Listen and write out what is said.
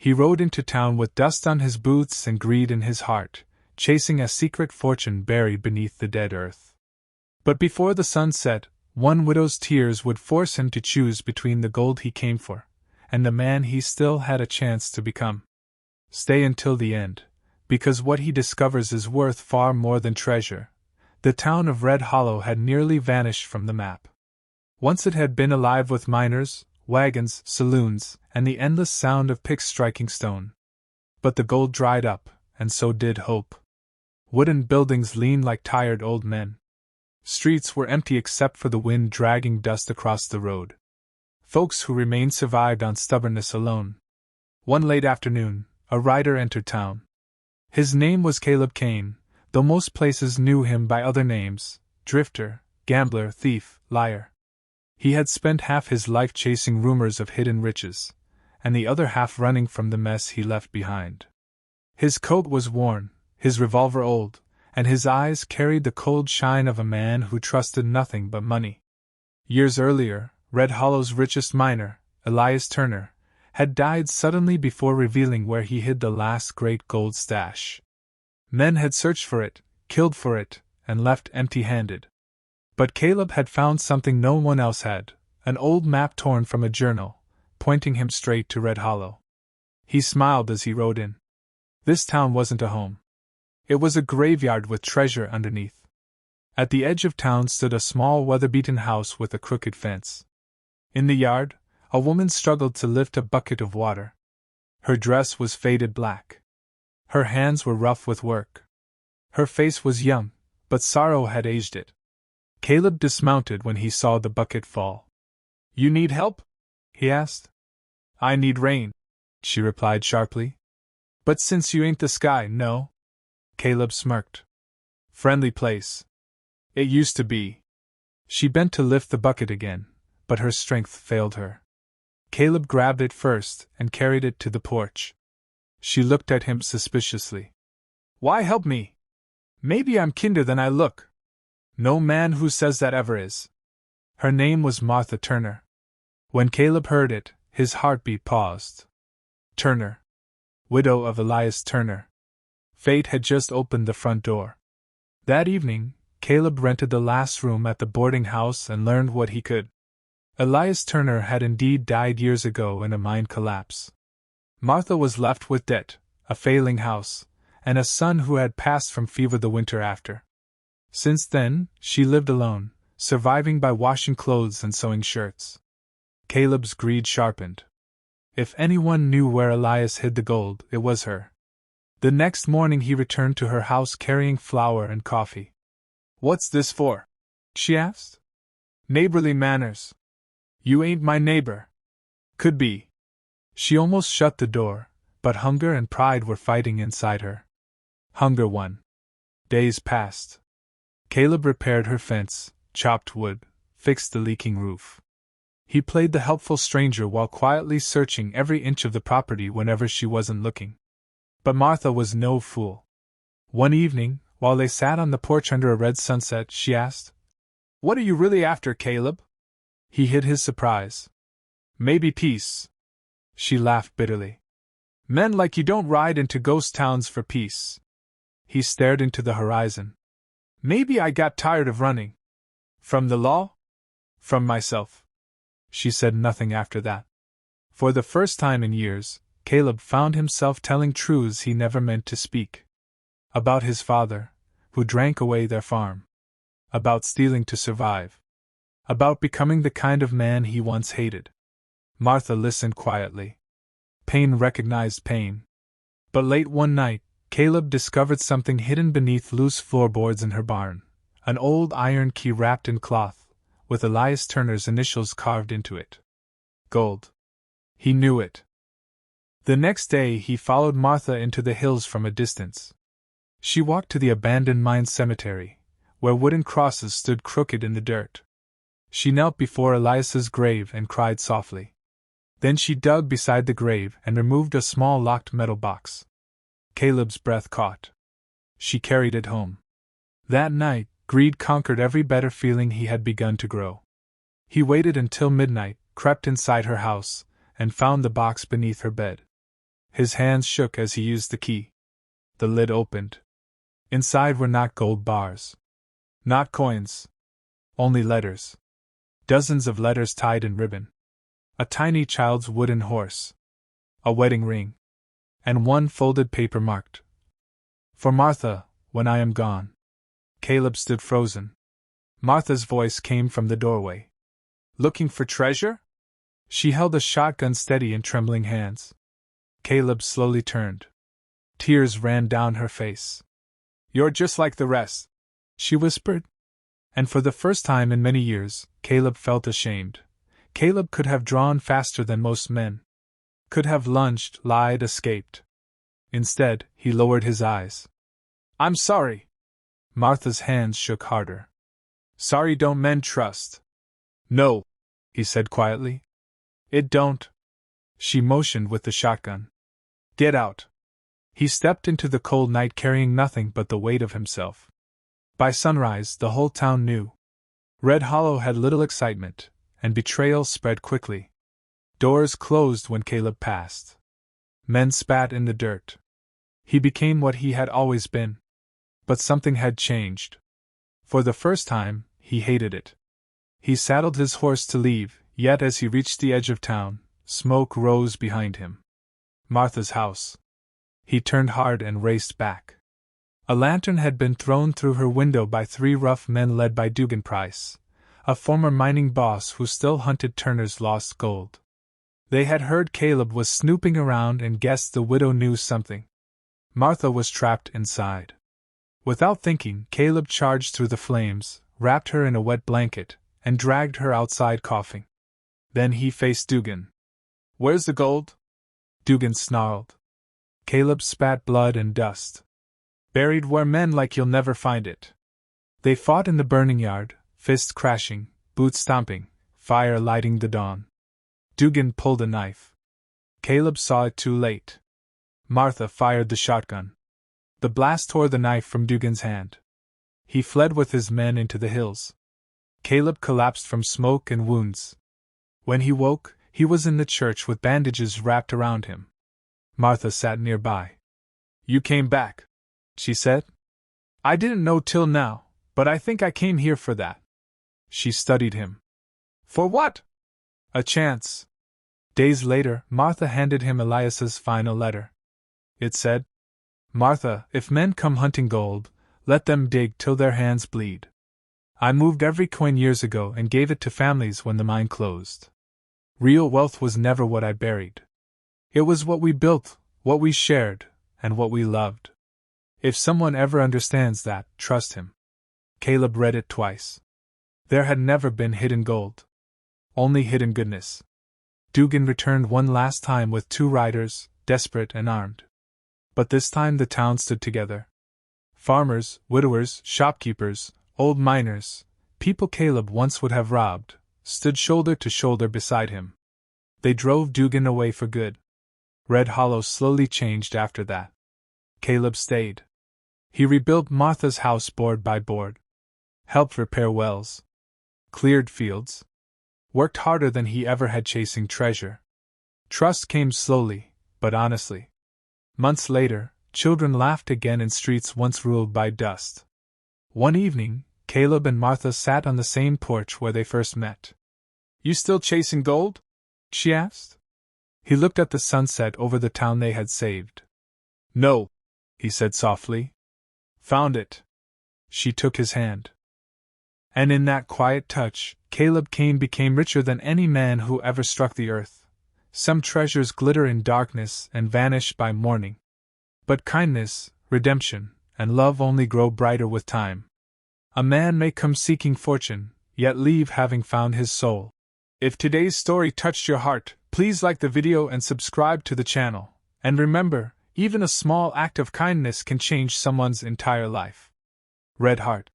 He rode into town with dust on his boots and greed in his heart, chasing a secret fortune buried beneath the dead earth. But before the sun set, one widow's tears would force him to choose between the gold he came for and the man he still had a chance to become. Stay until the end, because what he discovers is worth far more than treasure. The town of Red Hollow had nearly vanished from the map. Once it had been alive with miners, wagons, saloons, and the endless sound of picks striking stone. But the gold dried up, and so did hope. Wooden buildings leaned like tired old men. Streets were empty except for the wind dragging dust across the road. Folks who remained survived on stubbornness alone. One late afternoon, a rider entered town. His name was Caleb Kane, though most places knew him by other names: drifter, gambler, thief, liar. He had spent half his life chasing rumors of hidden riches, and the other half running from the mess he left behind. His coat was worn, his revolver old, and his eyes carried the cold shine of a man who trusted nothing but money. Years earlier, Red Hollow's richest miner, Elias Turner, had died suddenly before revealing where he hid the last great gold stash. Men had searched for it, killed for it, and left empty-handed. But Caleb had found something no one else had, an old map torn from a journal, pointing him straight to Red Hollow. He smiled as he rode in. This town wasn't a home. It was a graveyard with treasure underneath. At the edge of town stood a small weather-beaten house with a crooked fence. In the yard, a woman struggled to lift a bucket of water. Her dress was faded black. Her hands were rough with work. Her face was young, but sorrow had aged it. Caleb dismounted when he saw the bucket fall. "You need help?" he asked. "I need rain," she replied sharply. "But since you ain't the sky, no?" Caleb smirked. "Friendly place. It used to be." She bent to lift the bucket again, but her strength failed her. Caleb grabbed it first and carried it to the porch. She looked at him suspiciously. "Why help me? Maybe I'm kinder than I look." "No man who says that ever is." Her name was Martha Turner. When Caleb heard it, his heartbeat paused. Turner. Widow of Elias Turner. Fate had just opened the front door. That evening, Caleb rented the last room at the boarding house and learned what he could. Elias Turner had indeed died years ago in a mine collapse. Martha was left with debt, a failing house, and a son who had passed from fever the winter after. Since then, she lived alone, surviving by washing clothes and sewing shirts. Caleb's greed sharpened. If anyone knew where Elias hid the gold, it was her. The next morning he returned to her house carrying flour and coffee. "What's this for?" she asked. "Neighborly manners." "You ain't my neighbor." "Could be." She almost shut the door, but hunger and pride were fighting inside her. Hunger won. Days passed. Caleb repaired her fence, chopped wood, fixed the leaking roof. He played the helpful stranger while quietly searching every inch of the property whenever she wasn't looking. But Martha was no fool. One evening, while they sat on the porch under a red sunset, she asked, "What are you really after, Caleb?" He hid his surprise. "Maybe peace." She laughed bitterly. "Men like you don't ride into ghost towns for peace." He stared into the horizon. "Maybe I got tired of running." "From the law?" "From myself." She said nothing after that. For the first time in years, Caleb found himself telling truths he never meant to speak. About his father, who drank away their farm. About stealing to survive. About becoming the kind of man he once hated. Martha listened quietly. Pain recognized pain. But late one night, Caleb discovered something hidden beneath loose floorboards in her barn. An old iron key wrapped in cloth, with Elias Turner's initials carved into it. Gold. He knew it. The next day he followed Martha into the hills from a distance. She walked to the abandoned mine cemetery, where wooden crosses stood crooked in the dirt. She knelt before Elias's grave and cried softly. Then she dug beside the grave and removed a small locked metal box. Caleb's breath caught. She carried it home. That night, greed conquered every better feeling he had begun to grow. He waited until midnight, crept inside her house, and found the box beneath her bed. His hands shook as he used the key. The lid opened. Inside were not gold bars. Not coins. Only letters. Dozens of letters tied in ribbon. A tiny child's wooden horse. A wedding ring. And one folded paper marked, "For Martha, when I am gone." Caleb stood frozen. Martha's voice came from the doorway. "Looking for treasure?" She held a shotgun steady in trembling hands. Caleb slowly turned. Tears ran down her face. "You're just like the rest," she whispered. And for the first time in many years, Caleb felt ashamed. Caleb could have drawn faster than most men. Could have lunged, lied, escaped. Instead, he lowered his eyes. "I'm sorry." Martha's hands shook harder. "Sorry don't men trust?" "No," he said quietly. "It don't." She motioned with the shotgun. "Get out." He stepped into the cold night carrying nothing but the weight of himself. By sunrise, the whole town knew. Red Hollow had little excitement, and betrayal spread quickly. Doors closed when Caleb passed. Men spat in the dirt. He became what he had always been. But something had changed. For the first time, he hated it. He saddled his horse to leave, yet as he reached the edge of town, smoke rose behind him. Martha's house. He turned hard and raced back. A lantern had been thrown through her window by 3 rough men led by Dugan Price, a former mining boss who still hunted Turner's lost gold. They had heard Caleb was snooping around and guessed the widow knew something. Martha was trapped inside. Without thinking, Caleb charged through the flames, wrapped her in a wet blanket, and dragged her outside coughing. Then he faced Dugan. "Where's the gold?" Dugan snarled. Caleb spat blood and dust. "Buried where men like you'll never find it." They fought in the burning yard, fists crashing, boots stomping, fire lighting the dawn. Dugan pulled a knife. Caleb saw it too late. Martha fired the shotgun. The blast tore the knife from Dugan's hand. He fled with his men into the hills. Caleb collapsed from smoke and wounds. When he woke, he was in the church with bandages wrapped around him. Martha sat nearby. "You came back," she said. "I didn't know till now, but I think I came here for that." She studied him. "For what?" "A chance." Days later, Martha handed him Elias's final letter. It said, "Martha, if men come hunting gold, let them dig till their hands bleed. I moved every coin years ago and gave it to families when the mine closed. Real wealth was never what I buried. It was what we built, what we shared, and what we loved. If someone ever understands that, trust him." Caleb read it twice. There had never been hidden gold. Only hidden goodness. Dugan returned one last time with 2 riders, desperate and armed. But this time the town stood together. Farmers, widowers, shopkeepers, old miners, people Caleb once would have robbed, stood shoulder to shoulder beside him. They drove Dugan away for good. Red Hollow slowly changed after that. Caleb stayed. He rebuilt Martha's house board by board. Helped repair wells. Cleared fields. Worked harder than he ever had chasing treasure. Trust came slowly, but honestly. Months later, children laughed again in streets once ruled by dust. One evening, Caleb and Martha sat on the same porch where they first met. "You still chasing gold?" she asked. He looked at the sunset over the town they had saved. "No," he said softly. "Found it." She took his hand. And in that quiet touch, Caleb Kane became richer than any man who ever struck the earth. Some treasures glitter in darkness and vanish by morning. But kindness, redemption, and love only grow brighter with time. A man may come seeking fortune, yet leave having found his soul. If today's story touched your heart, please like the video and subscribe to the channel. And remember, even a small act of kindness can change someone's entire life. Red Heart.